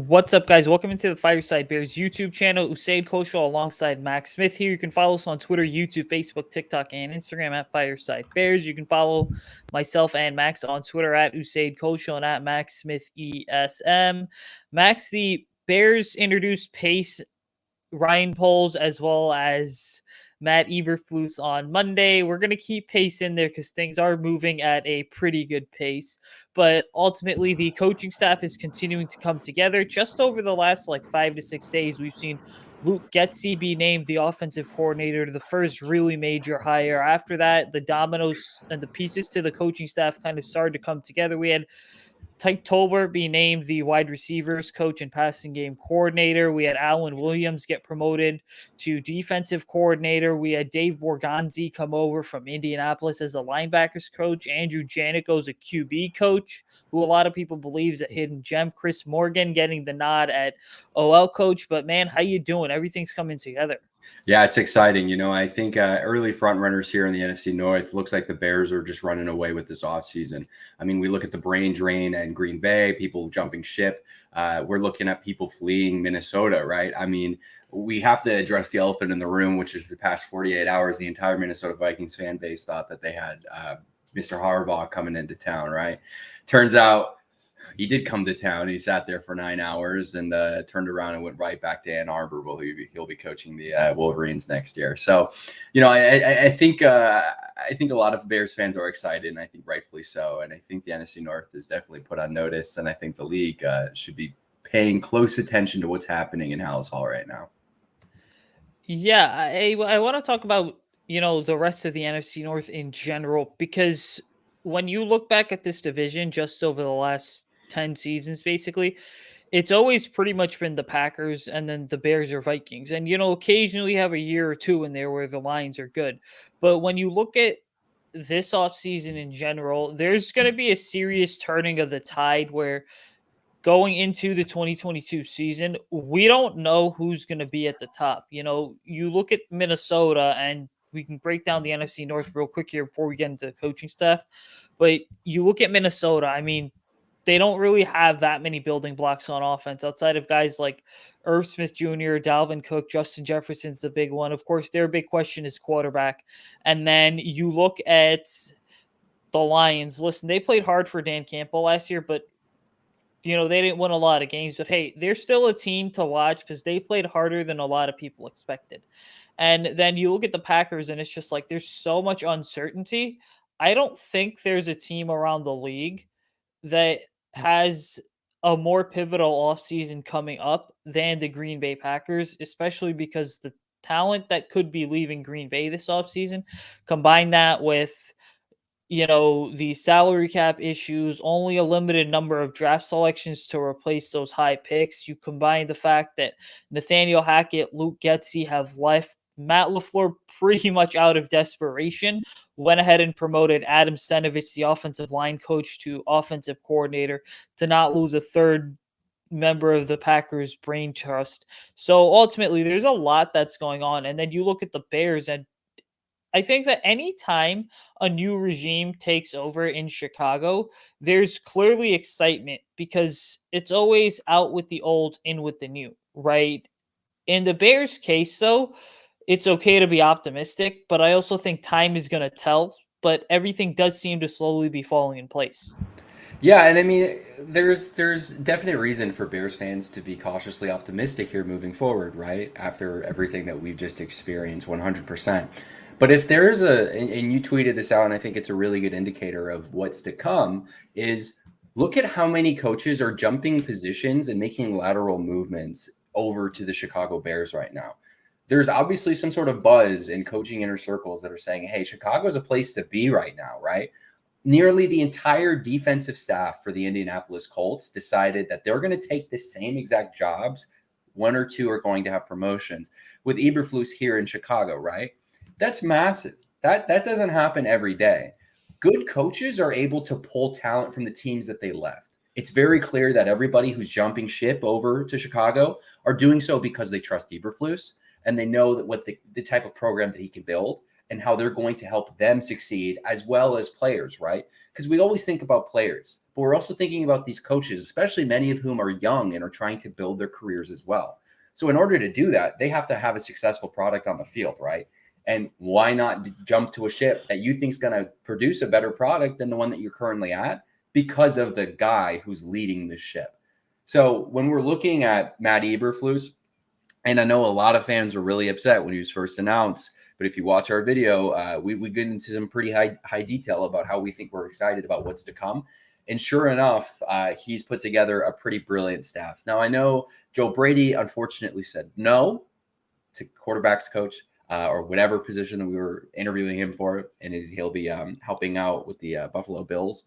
What's up, guys? Welcome into the Fireside Bears YouTube channel. Usayd alongside Max Smith here. You can follow us on Twitter, YouTube, Facebook, TikTok, and Instagram at Fireside Bears. You can follow myself and Max on Twitter at Usayd and at Max Smith ESM. Max, the Bears introduced Pace Ryan Poles as well as Matt Eberflus on Monday. We're going to keep pace in there because things are moving at a pretty good pace. But ultimately, the coaching staff is continuing to come together. Just over the last 5 to 6 days, we've seen Luke Getsy be named the offensive coordinator, the first really major hire. After that, the dominoes and the pieces to the coaching staff kind of started to come together. We had Tolbert be named the wide receivers coach and passing game coordinator. We had Alan Williams get promoted to defensive coordinator. We had Dave Borgonzi come over from Indianapolis as a linebackers coach. Andrew Janico's a QB coach, who a lot of people believe is a hidden gem. Chris Morgan getting the nod at OL coach. But man, how you doing? Everything's coming together. Yeah, it's exciting. I think early front runners here in the NFC North looks like the Bears are just running away with this offseason. I mean, we look at the brain drain and Green Bay, people jumping ship. We're looking at people fleeing Minnesota, right? I mean, we have to address the elephant in the room, which is the past 48 hours, the entire Minnesota Vikings fan base thought that they had Mr. Harbaugh coming into town, right? Turns out he did come to town. He sat there for 9 hours and turned around and went right back to Ann Arbor. Well, he'll be coaching the Wolverines next year. So, I think a lot of Bears fans are excited, and I think rightfully so. And I think the NFC North is definitely put on notice, and I think the league should be paying close attention to what's happening in Hallis Hall right now. Yeah, I want to talk about, the rest of the NFC North in general, because when you look back at this division just over the last 10 seasons, basically, it's always pretty much been the Packers and then the Bears or Vikings. And, occasionally you have a year or two in there where the Lions are good. But when you look at this offseason in general, there's going to be a serious turning of the tide where going into the 2022 season, we don't know who's going to be at the top. You look at Minnesota, and we can break down the NFC North real quick here before we get into the coaching staff. But you look at Minnesota, I mean, they don't really have that many building blocks on offense outside of guys like Irv Smith Jr., Dalvin Cook, Justin Jefferson's the big one. Of course, their big question is quarterback. And then you look at the Lions. Listen, they played hard for Dan Campbell last year, but they didn't win a lot of games, but hey, they're still a team to watch because they played harder than a lot of people expected. And then you look at the Packers, and it's just like there's so much uncertainty. I don't think there's a team around the league that has a more pivotal offseason coming up than the Green Bay Packers, especially because the talent that could be leaving Green Bay this offseason, combine that with the salary cap issues, only a limited number of draft selections to replace those high picks. You combine the fact that Nathaniel Hackett, Luke Getsy have left Matt LaFleur pretty much out of desperation, went ahead and promoted Adam Stenavich, the offensive line coach, to offensive coordinator to not lose a third member of the Packers brain trust. So ultimately, there's a lot that's going on. And then you look at the Bears, and I think that anytime a new regime takes over in Chicago, there's clearly excitement because it's always out with the old, in with the new, right? In the Bears case, though, it's okay to be optimistic, but I also think time is going to tell. But everything does seem to slowly be falling in place. Yeah, and I mean, there's definite reason for Bears fans to be cautiously optimistic here moving forward, right? After everything that we've just experienced, 100%. But if there's and you tweeted this out, and I think it's a really good indicator of what's to come, is look at how many coaches are jumping positions and making lateral movements over to the Chicago Bears right now. There's obviously some sort of buzz in coaching inner circles that are saying, hey, Chicago's a place to be right now, right? Nearly the entire defensive staff for the Indianapolis Colts decided that they're going to take the same exact jobs. One or two are going to have promotions with Eberflus here in Chicago, right? That's massive. That doesn't happen every day. Good coaches are able to pull talent from the teams that they left. It's very clear that everybody who's jumping ship over to Chicago are doing so because they trust Eberflus and they know that what the type of program that he can build. and how they're going to help them succeed as well as players, right? Because we always think about players, but we're also thinking about these coaches, especially many of whom are young and are trying to build their careers as well. So in order to do that, they have to have a successful product on the field, right? And why not jump to a ship that you think is going to produce a better product than the one that you're currently at because of the guy who's leading the ship? So when we're looking at Matt Eberflus, and I know a lot of fans were really upset when he was first announced, but if you watch our video, we get into some pretty high detail about how we think we're excited about what's to come. And sure enough, he's put together a pretty brilliant staff. Now, I know Joe Brady unfortunately said no to quarterbacks coach or whatever position that we were interviewing him for, and he'll be helping out with the Buffalo Bills.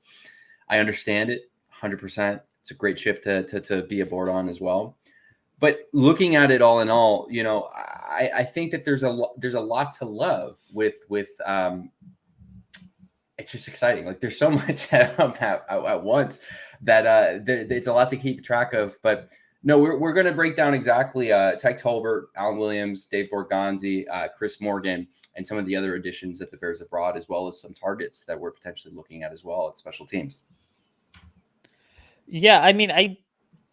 I understand it 100%. It's a great ship to be aboard on as well. But looking at it all in all, you know, I think that there's a lot to love with it's just exciting. Like there's so much at once that it's a lot to keep track of. But no, we're going to break down exactly Tyke Tolbert, Alan Williams, Dave Borgonzi, Chris Morgan, and some of the other additions that the Bears have brought, as well as some targets that we're potentially looking at as well at special teams. Yeah, I mean, I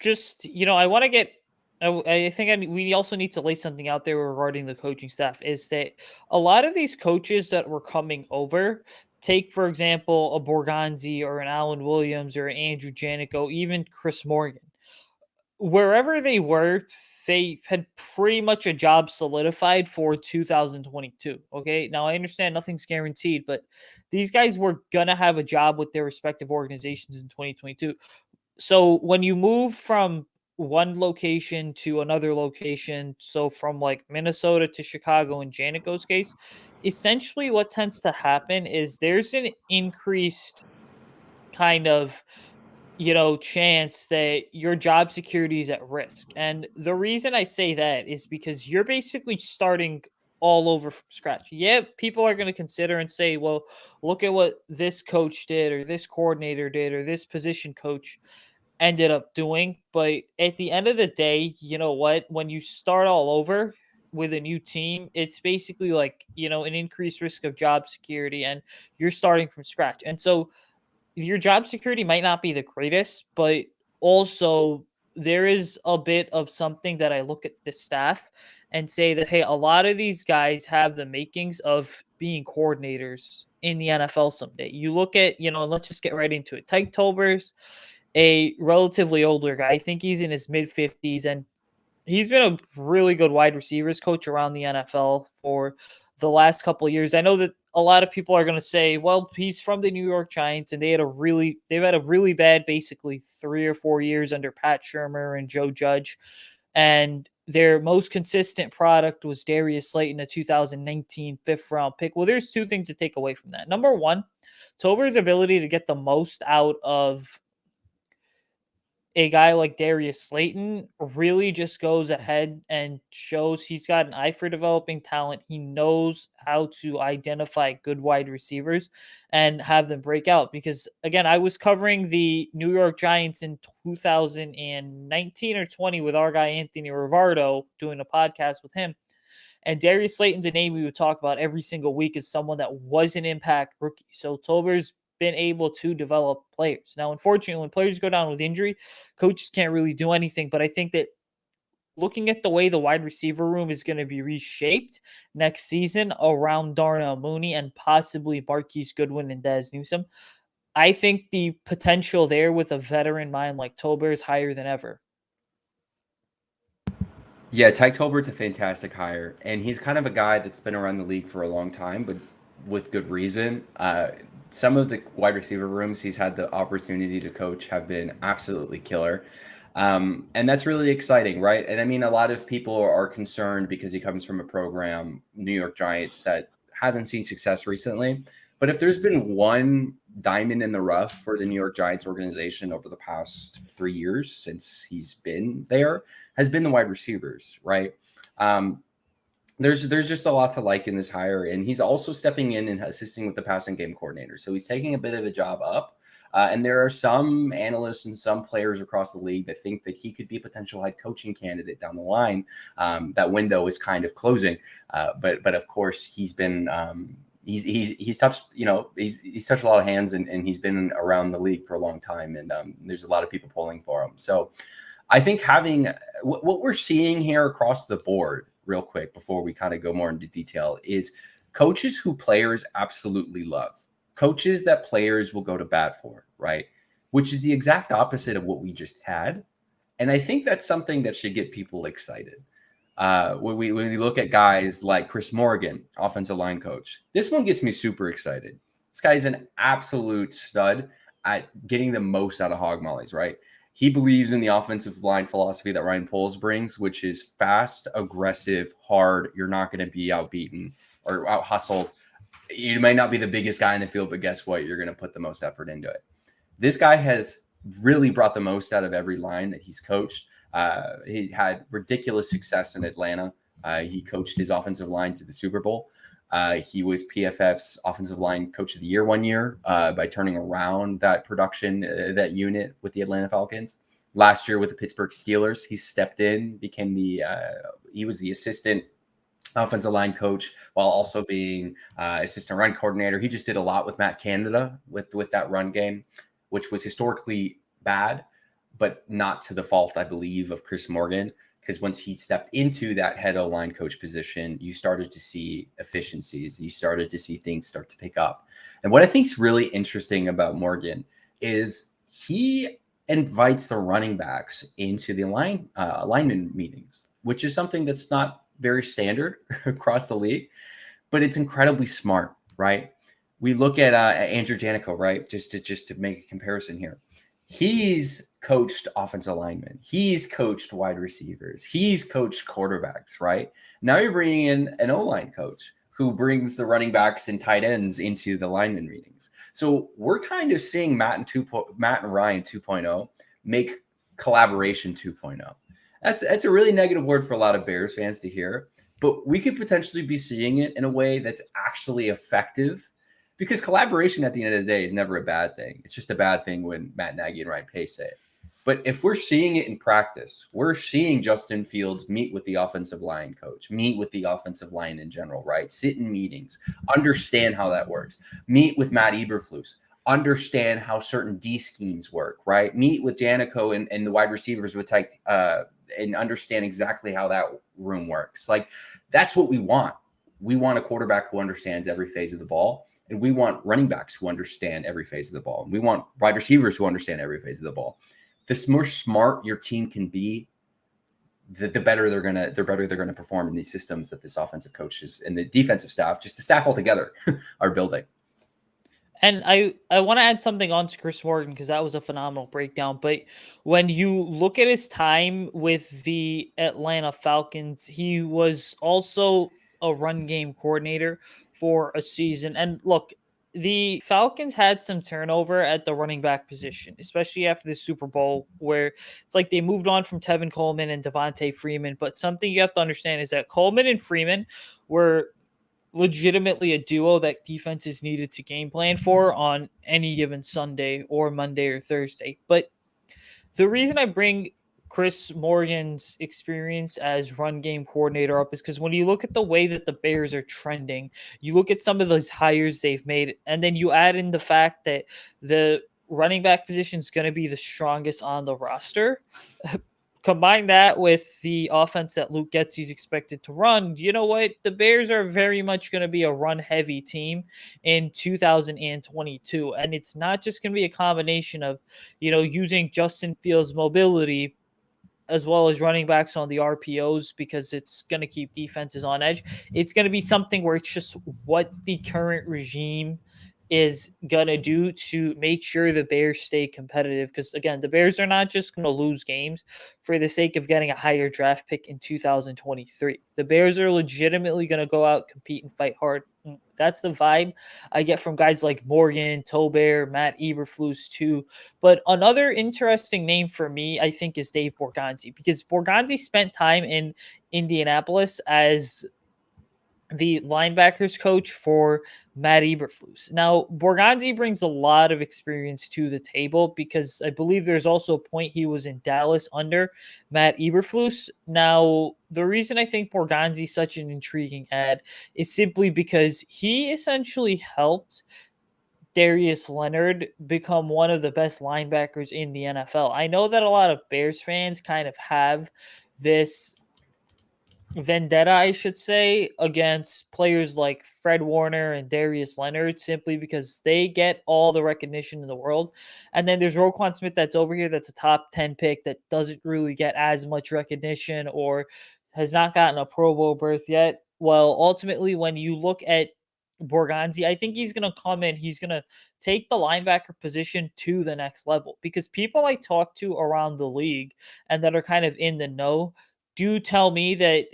just, I want to get, I think we also need to lay something out there regarding the coaching staff is that a lot of these coaches that were coming over, take, for example, a Borgonzi or an Alan Williams or an Andrew Janico, even Chris Morgan, wherever they were, they had pretty much a job solidified for 2022. Okay. Now I understand nothing's guaranteed, but these guys were going to have a job with their respective organizations in 2022. So when you move from one location to another location, so from like Minnesota to Chicago in Janico's case, essentially what tends to happen is there's an increased kind of chance that your job security is at risk. And the reason I say that is because you're basically starting all over from scratch. Yeah, people are going to consider and say, well, look at what this coach did or this coordinator did or this position coach ended up doing. But at the end of the day, you know what? When you start all over with a new team, it's basically like, an increased risk of job security and you're starting from scratch. And so your job security might not be the greatest, but also there is a bit of something that I look at the staff and say that, hey, a lot of these guys have the makings of being coordinators in the NFL someday. You look at, and let's just get right into it. Tyke Tolbert's a relatively older guy. I think he's in his mid 50s, and he's been a really good wide receivers coach around the NFL for the last couple of years. I know that a lot of people are going to say, well, he's from the New York Giants and they've had a really bad, basically 3 or 4 years under Pat Shurmur and Joe Judge. And their most consistent product was Darius Slayton, a 2019 fifth round pick. Well, there's two things to take away from that. Number one, Tober's ability to get the most out of a guy like Darius Slayton really just goes ahead and shows he's got an eye for developing talent. He knows how to identify good wide receivers and have them break out. Because again, I was covering the New York Giants in 2019 or 20 with our guy Anthony Rivardo, doing a podcast with him. And Darius Slayton's a name we would talk about every single week as someone that was an impact rookie. So Tober's been able to develop players. Now, unfortunately, when players go down with injury, coaches can't really do anything. But I think that looking at the way the wide receiver room is going to be reshaped next season around Darnell Mooney and possibly Marquise Goodwin and Dez Newsome, I think the potential there with a veteran mind like Tolbert is higher than ever. Yeah, Tyke Tolbert's a fantastic hire, and he's kind of a guy that's been around the league for a long time, but with good reason. Some of the wide receiver rooms he's had the opportunity to coach have been absolutely killer. And that's really exciting, right? And I mean, a lot of people are concerned because he comes from a program, New York Giants, that hasn't seen success recently. But if there's been one diamond in the rough for the New York Giants organization over the past 3 years since he's been there, has been the wide receivers, right? There's just a lot to like in this hire, and he's also stepping in and assisting with the passing game coordinator. So he's taking a bit of the job up And there are some analysts and some players across the league that think that he could be a potential head coaching candidate down the line. That window is kind of closing, but of course he's been. He's touched, he's touched a lot of hands, and he's been around the league for a long time, and there's a lot of people pulling for him. So I think having what we're seeing here across the board, real quick, before we kind of go more into detail, is coaches who players absolutely love, coaches that players will go to bat for, right? Which is the exact opposite of what we just had. And I think that's something that should get people excited. When we look at guys like Chris Morgan, offensive line coach, this one gets me super excited. This guy's an absolute stud at getting the most out of hog mollies, right? He believes in the offensive line philosophy that Ryan Poles brings, which is fast, aggressive, hard. You're not going to be outbeaten or out hustled. You may not be the biggest guy in the field, but guess what? You're going to put the most effort into it. This guy has really brought the most out of every line that he's coached. He had ridiculous success in Atlanta. He coached his offensive line to the Super Bowl. He was PFF's offensive line coach of the year one year by turning around that production, that unit with the Atlanta Falcons. Last year with the Pittsburgh Steelers, he stepped in, became he was the assistant offensive line coach while also being assistant run coordinator. He just did a lot with Matt Canada with that run game, which was historically bad, but not to the fault, I believe, of Chris Morgan. Because once he stepped into that head O-line coach position, you started to see efficiencies. You started to see things start to pick up. And what I think is really interesting about Morgan is he invites the running backs into the alignment meetings, which is something that's not very standard across the league, but it's incredibly smart, right? We look at Andrew Janico, right? Just to make a comparison here. He's coached offensive linemen. He's coached wide receivers. He's coached quarterbacks, right? Now you're bringing in an O-line coach who brings the running backs and tight ends into the lineman meetings. So we're kind of seeing Matt and Ryan 2.0 make collaboration 2.0. That's a really negative word for a lot of Bears fans to hear, but we could potentially be seeing it in a way that's actually effective. Because collaboration at the end of the day is never a bad thing. It's just a bad thing when Matt Nagy and Ryan Pace say it. But if we're seeing it in practice, we're seeing Justin Fields meet with the offensive line coach, meet with the offensive line in general, right? Sit in meetings, understand how that works. Meet with Matt Eberflus, understand how certain D schemes work, right? Meet with Janico and the wide receivers with and understand exactly how that room works. Like, that's what we want. We want a quarterback who understands every phase of the ball. And we want running backs who understand every phase of the ball. We want wide receivers who understand every phase of the ball. The more smart your team can be, the better they're gonna perform in these systems that this offensive coaches and the defensive staff, just the staff altogether, are building. And I want to add something on to Chris Morgan because that was a phenomenal breakdown. But when you look at his time with the Atlanta Falcons, he was also a run game coordinator for a season. And look, the Falcons had some turnover at the running back position, especially after the Super Bowl, where it's like they moved on from Tevin Coleman and Devontae Freeman. But something you have to understand is that Coleman and Freeman were legitimately a duo that defenses needed to game plan for on any given Sunday or Monday or Thursday. But the reason I bring Chris Morgan's experience as run game coordinator up is because when you look at the way that the Bears are trending, you look at some of those hires they've made, and then you add in the fact that the running back position is going to be the strongest on the roster. Combine that with the offense that Luke Getsy's expected to run, you know what? The Bears are very much going to be a run-heavy team in 2022. And it's not just going to be a combination of, using Justin Fields' mobility as well as running backs on the RPOs because it's going to keep defenses on edge. It's going to be something where it's just what the current regime is going to do to make sure the Bears stay competitive. Because, again, the Bears are not just going to lose games for the sake of getting a higher draft pick in 2023. The Bears are legitimately going to go out, compete, and fight hard. That's the vibe I get from guys like Morgan, Tolbert, Matt Eberflus too. But another interesting name for me, I think, is Dave Borgonzi, because Borgonzi spent time in Indianapolis as the linebackers coach for Matt Eberflus. Now, Borgonzi brings a lot of experience to the table because I believe there's also a point he was in Dallas under Matt Eberflus. Now, the reason I think Borgonzi is such an intriguing ad is simply because he essentially helped Darius Leonard become one of the best linebackers in the NFL. I know that a lot of Bears fans kind of have this vendetta, I should say, against players like Fred Warner and Darius Leonard simply because they get all the recognition in the world. And then there's Roquan Smith that's over here that's a top 10 pick that doesn't really get as much recognition or has not gotten a Pro Bowl berth yet. Well, ultimately, when you look at Borgonzi, I think he's going to come in, he's going to take the linebacker position to the next level because people I talk to around the league and that are kind of in the know do tell me that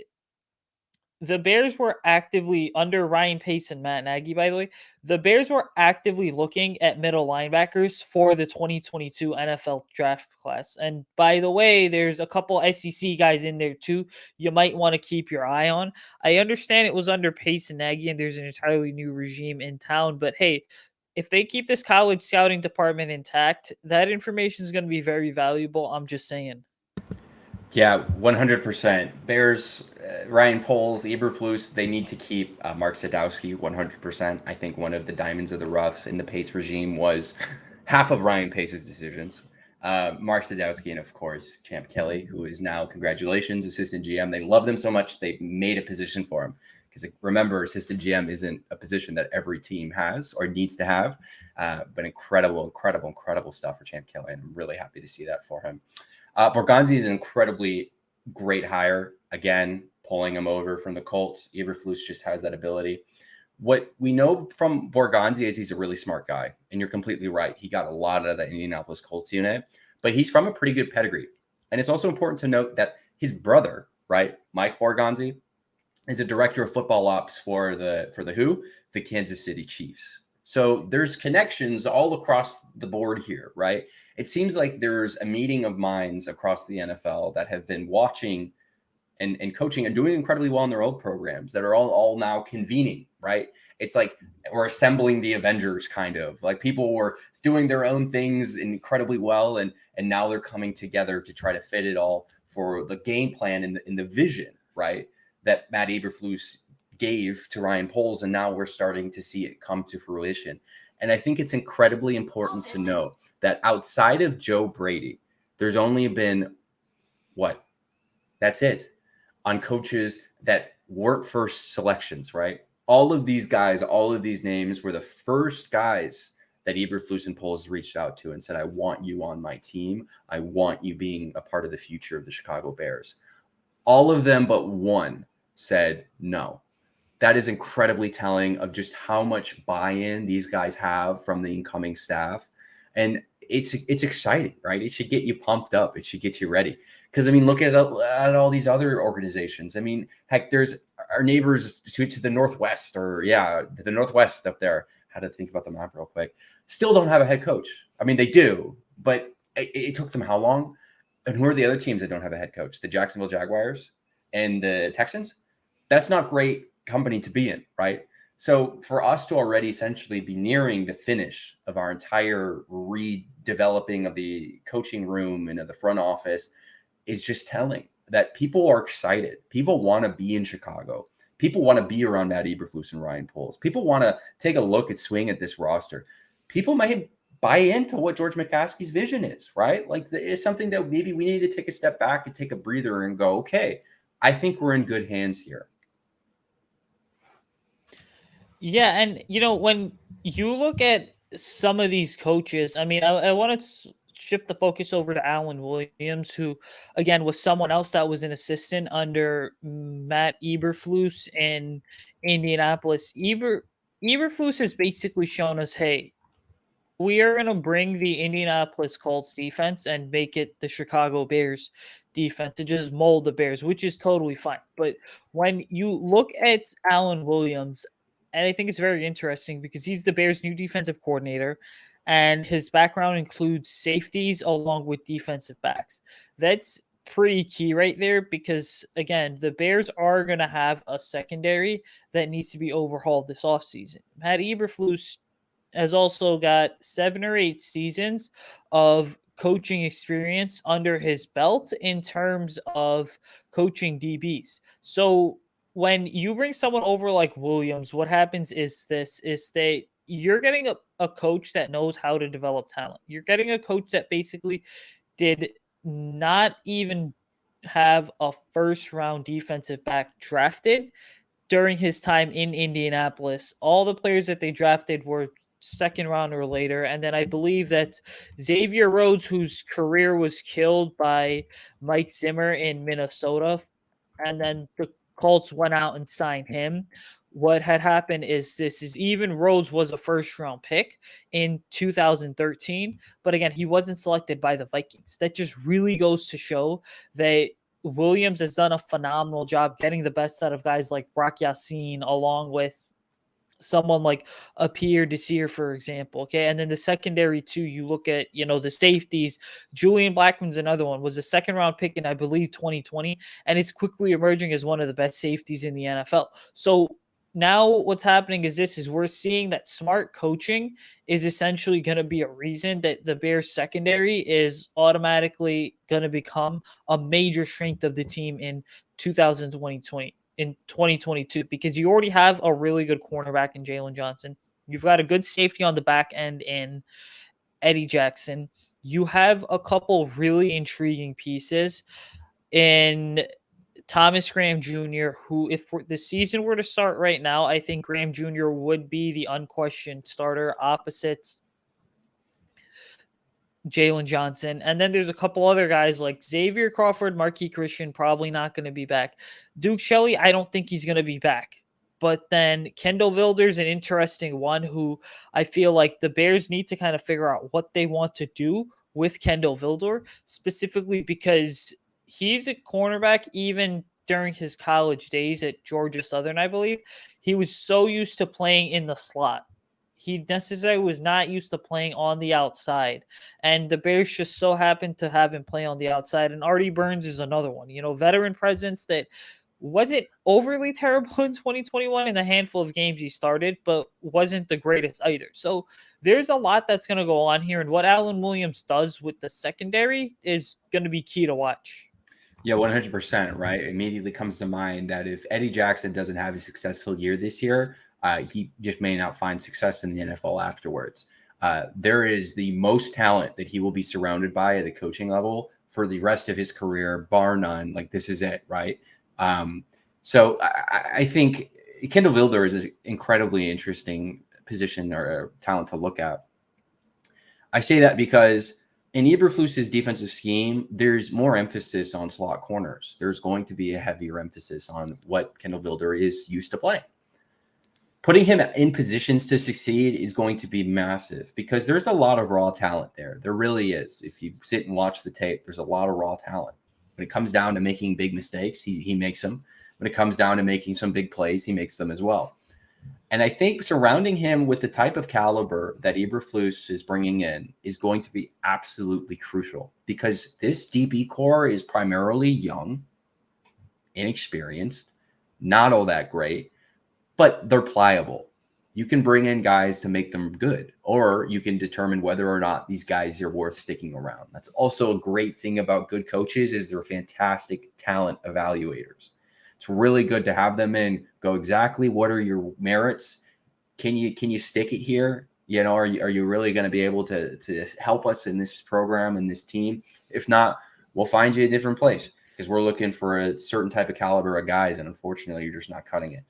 the Bears were actively under Ryan Pace and Matt Nagy, by the way. The Bears were actively looking at middle linebackers for the 2022 NFL draft class. And by the way, there's a couple SEC guys in there too. You might want to keep your eye on. I understand it was under Pace and Nagy, and there's an entirely new regime in town. But hey, if they keep this college scouting department intact, that information is going to be very valuable. I'm just saying. Yeah, 100%. Bears, Ryan Poles, Eberflus, they need to keep Mark Sadowski 100%. I think one of the diamonds of the rough in the Pace regime was half of Ryan Pace's decisions. Mark Sadowski and, of course, Champ Kelly, who is now, congratulations, assistant GM. They love them so much, they made a position for him. Because remember, assistant GM isn't a position that every team has or needs to have. But incredible stuff for Champ Kelly. And I'm really happy to see that for him. Borgonzi is an incredibly great hire. Again, pulling him over from the Colts. Eberflus just has that ability. What we know from Borgonzi is he's a really smart guy. And you're completely right. He got a lot out of that Indianapolis Colts unit. But he's from a pretty good pedigree. And it's also important to note that his brother, right, Mike Borgonzi, is a director of football ops for the who? The Kansas City Chiefs. So there's connections all across the board here, right? It seems like there's a meeting of minds across the NFL that have been watching and coaching and doing incredibly well in their old programs that are all now convening, right? It's like we're assembling the Avengers, kind of like people were doing their own things incredibly well, and now they're coming together to try to fit it all for the game plan and the vision, right? That Matt Eberflus gave to Ryan Poles, and now we're starting to see it come to fruition. And I think it's incredibly important to note that outside of Joe Brady, there's only been what? That's it on coaches that weren't first selections, right? All of these guys, all of these names were the first guys that Eberflus and Poles reached out to and said, I want you on my team. I want you being a part of the future of the Chicago Bears. All of them but one said no. That is incredibly telling of just how much buy-in these guys have from the incoming staff. And it's exciting, right? It should get you pumped up. It should get you ready. Because, I mean, look at all these other organizations. I mean, heck, there's our neighbors to the northwest, or the northwest up there. Had to think about the map real quick. Still don't have a head coach. I mean, they do, but it took them how long? And who are the other teams that don't have a head coach? The Jacksonville Jaguars and the Texans? That's not great company to be in, right? So for us to already essentially be nearing the finish of our entire redeveloping of the coaching room and of the front office is just telling that people are excited. People want to be in Chicago. People want to be around Matt Eberflus and Ryan Poles. People want to take a look at swing at this roster. People may buy into what George McCaskey's vision is, right? Like it's something that maybe we need to take a step back and take a breather and go, okay, I think we're in good hands here. Yeah, and when you look at some of these coaches, I mean, I want to shift the focus over to Alan Williams, who again was someone else that was an assistant under Matt Eberflus in Indianapolis. Eberflus has basically shown us, hey, we are going to bring the Indianapolis Colts defense and make it the Chicago Bears defense to just mold the Bears, which is totally fine. But when you look at Alan Williams, and I think it's very interesting because he's the Bears' new defensive coordinator, and his background includes safeties along with defensive backs. That's pretty key right there because, again, the Bears are going to have a secondary that needs to be overhauled this offseason. Matt Eberflus has also got 7 or 8 seasons of coaching experience under his belt in terms of coaching DBs. So when you bring someone over like Williams, what happens is they you're getting a coach that knows how to develop talent. You're getting a coach that basically did not even have a first round defensive back drafted during his time in Indianapolis. All the players that they drafted were second round or later. And then I believe that Xavier Rhodes, whose career was killed by Mike Zimmer in Minnesota, and then the Colts went out and signed him. What had happened is even Rhodes was a first round pick in 2013, but again, he wasn't selected by the Vikings. That just really goes to show that Williams has done a phenomenal job getting the best out of guys like Brock Yassin, along with someone like a Pierre Desir, for example. Okay. And then the secondary, too, you look at, the safeties. Julian Blackman's another one, was a second round pick in, I believe, 2020, and is quickly emerging as one of the best safeties in the NFL. So now what's happening is we're seeing that smart coaching is essentially going to be a reason that the Bears secondary is automatically going to become a major strength of the team in 2020 in 2022, because you already have a really good cornerback in Jalen Johnson. You've got a good safety on the back end in Eddie Jackson. You have a couple really intriguing pieces in Thomas Graham Jr., who, if the season were to start right now, I think Graham Jr. would be the unquestioned starter opposite Jalen Johnson. And then there's a couple other guys like Xavier Crawford, Marquis Christian, probably not going to be back. Duke Shelley, I don't think he's going to be back. But then Kendall Vilder's an interesting one who I feel like the Bears need to kind of figure out what they want to do with Kendall Vilder, specifically because he's a cornerback even during his college days at Georgia Southern, I believe. He was so used to playing in the slot. He necessarily was not used to playing on the outside. And the Bears just so happened to have him play on the outside. And Artie Burns is another one, veteran presence that wasn't overly terrible in 2021 in the handful of games he started, but wasn't the greatest either. So there's a lot that's going to go on here. And what Alan Williams does with the secondary is going to be key to watch. Yeah, 100%, right? Immediately comes to mind that if Eddie Jackson doesn't have a successful year this year, he just may not find success in the NFL afterwards. There is the most talent that he will be surrounded by at the coaching level for the rest of his career, bar none. Like, this is it, right? So I think Kendall Vilder is an incredibly interesting position or talent to look at. I say that because in Eberflus's defensive scheme, there's more emphasis on slot corners. There's going to be a heavier emphasis on what Kendall Vilder is used to playing. Putting him in positions to succeed is going to be massive because there's a lot of raw talent there. There really is. If you sit and watch the tape, there's a lot of raw talent. When it comes down to making big mistakes, he makes them. When it comes down to making some big plays, he makes them as well. And I think surrounding him with the type of caliber that Eberflus is bringing in is going to be absolutely crucial because this DB core is primarily young, inexperienced, not all that great, but they're pliable. You can bring in guys to make them good, or you can determine whether or not these guys are worth sticking around. That's also a great thing about good coaches is they're fantastic talent evaluators. It's really good to have them in, go exactly what are your merits? Can you stick it here? Are you really going to be able to help us in this program and this team? If not, we'll find you a different place because we're looking for a certain type of caliber of guys, and unfortunately, you're just not cutting it.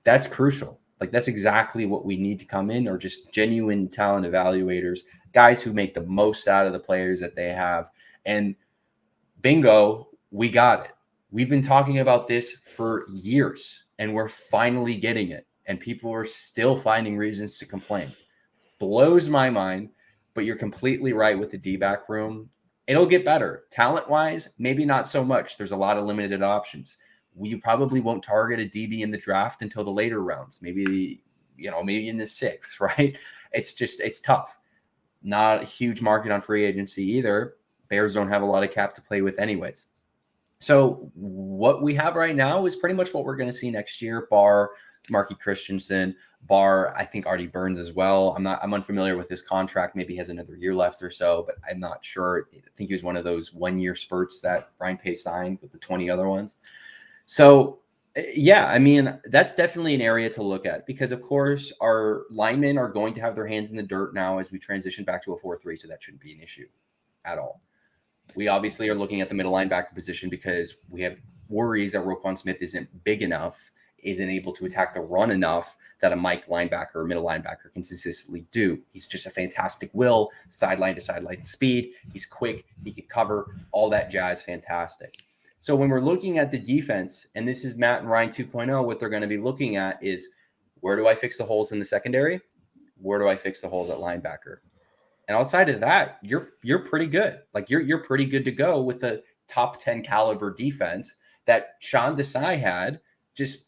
That's crucial. Like, that's exactly what we need to come in, or just genuine talent evaluators, guys who make the most out of the players that they have. And bingo, we got it. We've been talking about this for years, and we're finally getting it. And people are still finding reasons to complain. Blows my mind, but you're completely right with the D-back room. It'll get better. Talent-wise, maybe not so much. There's a lot of limited options. You probably won't target a DB in the draft until the later rounds, maybe in the 6th, right? It's tough. Not a huge market on free agency either. Bears don't have a lot of cap to play with anyways. So what we have right now is pretty much what we're going to see next year, bar Marky Christensen, bar I think Artie Burns as well. I'm unfamiliar with his contract. Maybe he has another year left or so, but I'm not sure. I think he was one of those 1-year spurts that Brian Pace signed with the 20 other ones. So yeah, I mean, that's definitely an area to look at because, of course, our linemen are going to have their hands in the dirt now as we transition back to a 4-3, so that shouldn't be an issue at all. We obviously are looking at the middle linebacker position because we have worries that Roquan Smith isn't big enough, isn't able to attack the run enough that a Mike linebacker or middle linebacker can consistently do. He's just a fantastic will, sideline to sideline speed. He's quick. He can cover all that jazz. Fantastic. So when we're looking at the defense, and this is Matt and Ryan 2.0, what they're going to be looking at is where do I fix the holes in the secondary? Where do I fix the holes at linebacker? And outside of that, you're pretty good. Like you're pretty good to go with a top 10 caliber defense that Sean Desai had. Just,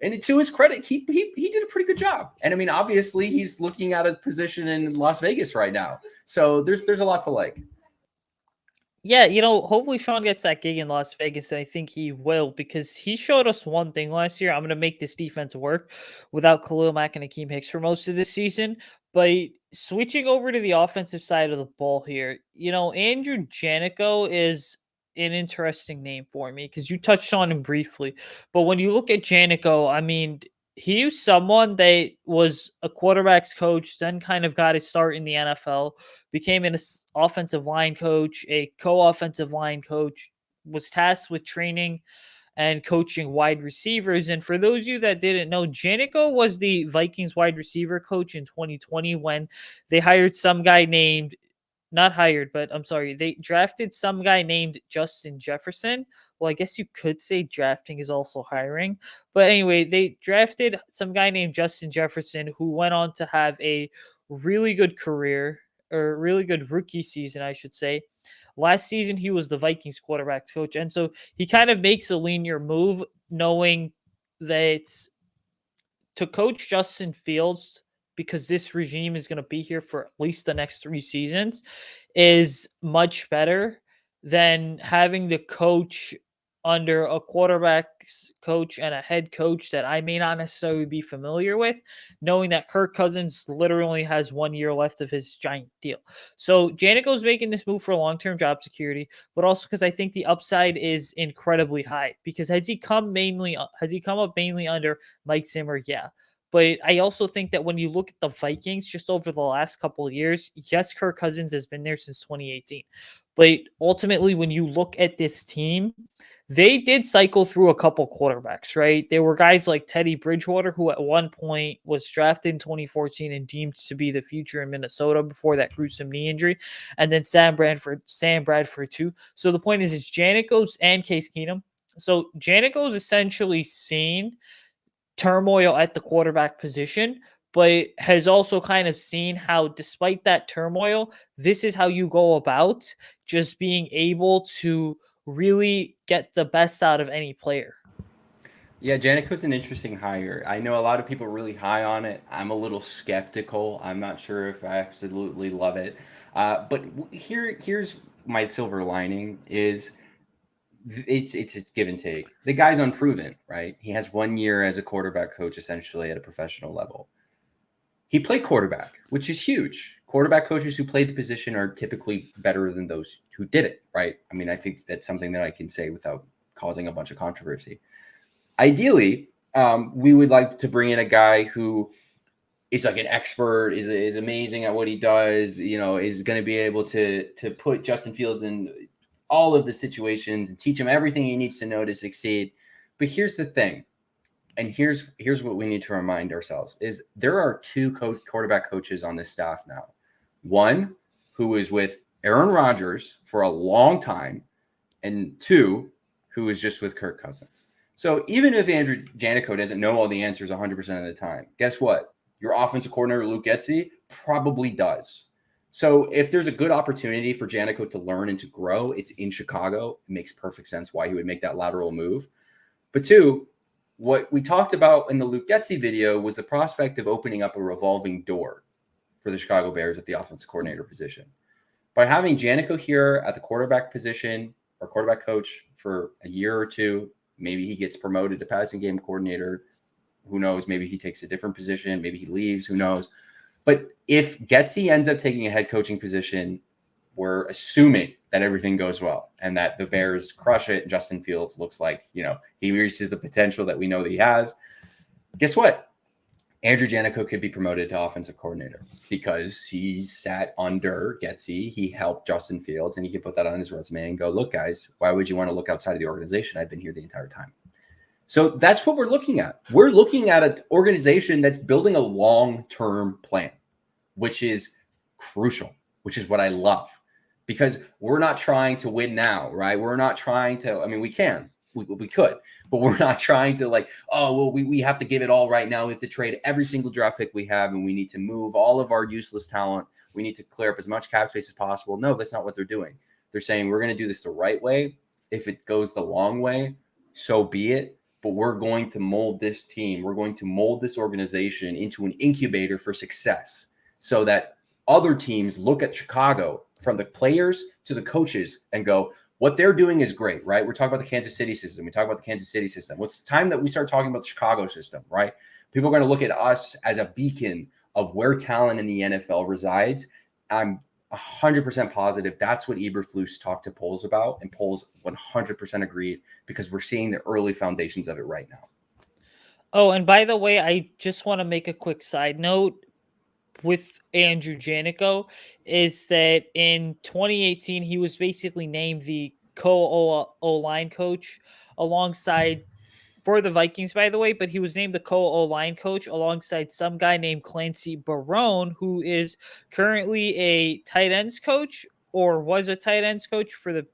and to his credit, he did a pretty good job. And I mean, obviously, he's looking at a position in Las Vegas right now, so there's a lot to like. Yeah, hopefully Sean gets that gig in Las Vegas, and I think he will because he showed us one thing last year. I'm going to make this defense work without Khalil Mack and Akeem Hicks for most of this season. But switching over to the offensive side of the ball here, Andrew Janico is an interesting name for me because you touched on him briefly. But when you look at Janico, I mean, he was someone that was a quarterback's coach, then kind of got his start in the NFL, became an offensive line coach, a co-offensive line coach, was tasked with training and coaching wide receivers. And for those of you that didn't know, Janico was the Vikings wide receiver coach in 2020 when they hired some guy named not hired, but I'm sorry, they drafted some guy named Justin Jefferson. Well, I guess you could say drafting is also hiring. But anyway, they drafted some guy named Justin Jefferson who went on to have a really good career or really good rookie season, I should say. Last season, he was the Vikings quarterback coach. And so he kind of makes a linear move knowing that to coach Justin Fields, because this regime is going to be here for at least the next 3 seasons, is much better than having the coach under a quarterback's coach and a head coach that I may not necessarily be familiar with, knowing that Kirk Cousins literally has 1 year left of his giant deal. So Janico's making this move for long-term job security, but also because I think the upside is incredibly high. Because has he come up mainly under Mike Zimmer? Yeah. But I also think that when you look at the Vikings just over the last couple of years, yes, Kirk Cousins has been there since 2018. But ultimately, when you look at this team, they did cycle through a couple quarterbacks, right? There were guys like Teddy Bridgewater, who at one point was drafted in 2014 and deemed to be the future in Minnesota before that gruesome knee injury. And then Sam Bradford too. So the point is Janikos and Case Keenum. So Janikos essentially seen turmoil at the quarterback position, but has also kind of seen how, despite that turmoil, this is how you go about just being able to really get the best out of any player. Yeah, Janik was an interesting hire. I know a lot of people are really high on it. I'm a little skeptical. I'm not sure if I absolutely love it. But here's my silver lining is it's a give and take. The guy's unproven, right? He has 1 year as a quarterback coach essentially at a professional level. He played quarterback, which is huge. Quarterback coaches who played the position are typically better than those who did it, right? I mean, I think that's something that I can say without causing a bunch of controversy. Ideally, we would like to bring in a guy who is like an expert, is amazing at what he does, is going to be able to put Justin Fields in all of the situations and teach him everything he needs to know to succeed. But here's the thing, and here's what we need to remind ourselves is there are 2 quarterback coaches on this staff now. One who was with Aaron Rodgers for a long time, and 2 who was just with Kirk Cousins. So even if Andrew Janico doesn't know all the answers 100% of the time, guess what? Your offensive coordinator, Luke Getsy, probably does. So if there's a good opportunity for Janico to learn and to grow, it's in Chicago. It makes perfect sense why he would make that lateral move. But 2, what we talked about in the Luke Getsy video was the prospect of opening up a revolving door for the Chicago Bears at the offensive coordinator position. By having Janico here at the quarterback position or quarterback coach for a year or two, maybe he gets promoted to passing game coordinator. Who knows? Maybe he takes a different position. Maybe he leaves. Who knows? But if Getsy ends up taking a head coaching position, we're assuming that everything goes well and that the Bears crush it. Justin Fields looks like, he reaches the potential that we know that he has. Guess what? Andrew Janico could be promoted to offensive coordinator because he sat under Getsy. He helped Justin Fields, and he can put that on his resume and go, look, guys, why would you want to look outside of the organization? I've been here the entire time. So that's what we're looking at. We're looking at an organization that's building a long-term plan, which is crucial, which is what I love, because we're not trying to win now, right? We're not trying to, we can. We could, but we're not trying to we have to give it all right now. We have to trade every single draft pick we have, and we need to move all of our useless talent. We need to clear up as much cap space as possible. No, that's not what they're doing. They're saying we're going to do this the right way. If it goes the long way, so be it. But we're going to mold this team. We're going to mold this organization into an incubator for success so that other teams look at Chicago, from the players to the coaches, and go, what they're doing is great, right? We're talking about the Kansas City system. We talk about the Kansas City system. It's time that we start talking about the Chicago system, right? People are going to look at us as a beacon of where talent in the NFL resides. I'm 100% positive that's what Eberflus talked to Poles about, and Poles 100% agreed, because we're seeing the early foundations of it right now. Oh, and by the way, I just want to make a quick side note with Andrew Janico is that in 2018, he was basically named the co-O-line coach alongside for the Vikings, by the way, but he was named the co-O-line coach alongside some guy named Clancy Barone, who is currently a tight ends coach or was a tight ends coach for the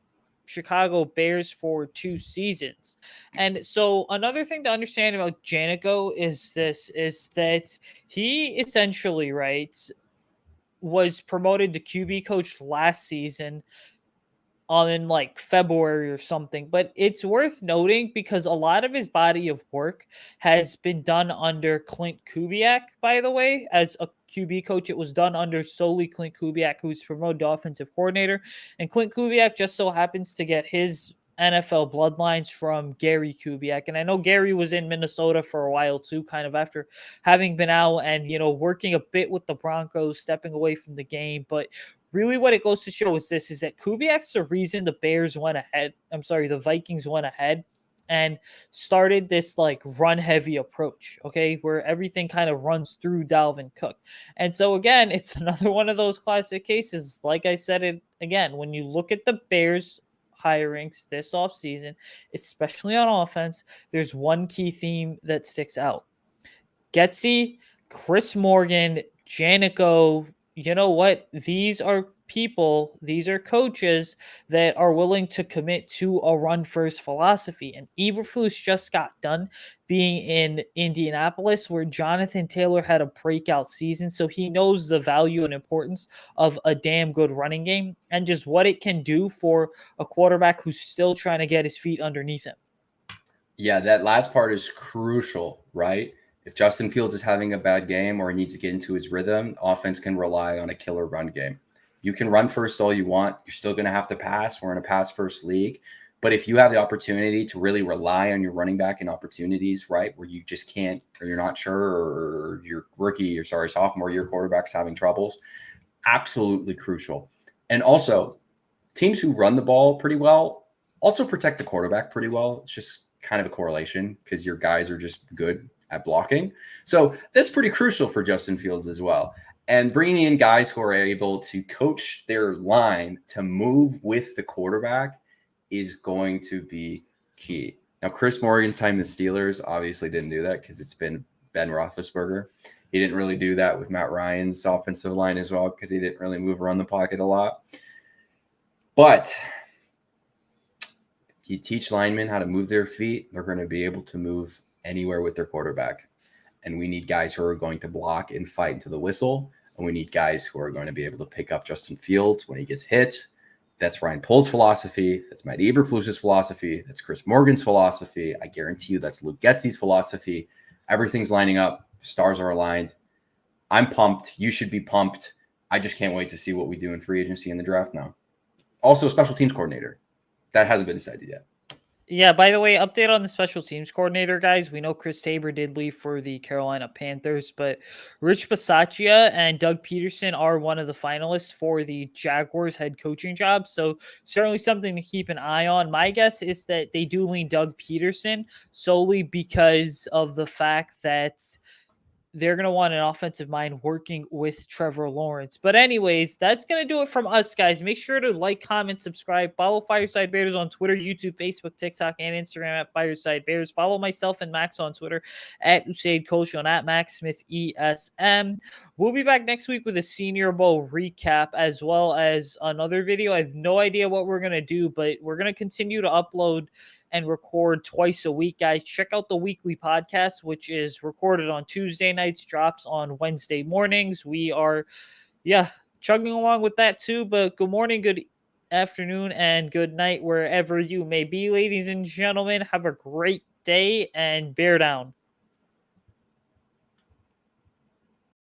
Chicago Bears for 2 seasons. And so another thing to understand about Janico is that he essentially, right, was promoted to QB coach last season in like February or something. But it's worth noting because a lot of his body of work has been done under Clint Kubiak, by the way, as a QB coach. It was done under solely Clint Kubiak, who's promoted to offensive coordinator. And Clint Kubiak just so happens to get his NFL bloodlines from Gary Kubiak. And I know Gary was in Minnesota for a while too, kind of after having been out and, working a bit with the Broncos, stepping away from the game. But really what it goes to show is that Kubiak's the reason the Bears went ahead. The Vikings went ahead and started this like run heavy approach, okay, where everything kind of runs through Dalvin Cook. And so again, it's another one of those classic cases. Like I said it again, when you look at the Bears hirings this offseason, especially on offense, there's one key theme that sticks out. Getsy, Chris Morgan, Janico, you know what? These are people, these are coaches that are willing to commit to a run first philosophy. And Eberflus just got done being in Indianapolis, where Jonathan Taylor had a breakout season. So he knows the value and importance of a damn good running game and just what it can do for a quarterback who's still trying to get his feet underneath him. Yeah, that last part is crucial, right? If Justin Fields is having a bad game or he needs to get into his rhythm, offense can rely on a killer run game. You can run first all you want. You're still going to have to pass. We're in a pass first league. But if you have the opportunity to really rely on your running back in opportunities, right, where you just can't, or you're not sure, or your sophomore year quarterback's having troubles, absolutely crucial. And also, teams who run the ball pretty well also protect the quarterback pretty well. It's just kind of a correlation because your guys are just good at blocking. So that's pretty crucial for Justin Fields as well. And bringing in guys who are able to coach their line to move with the quarterback is going to be key. Now, Chris Morgan's time in the Steelers obviously didn't do that because it's been Ben Roethlisberger. He didn't really do that with Matt Ryan's offensive line as well because he didn't really move around the pocket a lot. But you teach linemen how to move their feet, they're going to be able to move anywhere with their quarterback. And we need guys who are going to block and fight into the whistle. And we need guys who are going to be able to pick up Justin Fields when he gets hit. That's Ryan Poles' philosophy. That's Matt Eberflus's philosophy. That's Chris Morgan's philosophy. I guarantee you that's Luke Getsy's philosophy. Everything's lining up. Stars are aligned. I'm pumped. You should be pumped. I just can't wait to see what we do in free agency and the draft now. Also, special teams coordinator. That hasn't been decided yet. Yeah, by the way, update on the special teams coordinator, guys. We know Chris Tabor did leave for the Carolina Panthers, but Rich Bisaccia and Doug Peterson are one of the finalists for the Jaguars head coaching job. So certainly something to keep an eye on. My guess is that they do lean Doug Peterson solely because of the fact that they're going to want an offensive mind working with Trevor Lawrence. But anyways, that's going to do it from us, guys. Make sure to like, comment, subscribe. Follow Fireside Bears on Twitter, YouTube, Facebook, TikTok, and Instagram at Fireside Bears. Follow myself and Maxx on Twitter at Usayd Coach and at Max Smith ESM. We'll be back next week with a Senior Bowl recap as well as another video. I have no idea what we're going to do, but we're going to continue to upload and record twice a week, guys. Check out the weekly podcast, which is recorded on Tuesday nights, drops on Wednesday mornings. We are, chugging along with that too. But good morning, good afternoon, and good night, wherever you may be, ladies and gentlemen. Have a great day and bear down.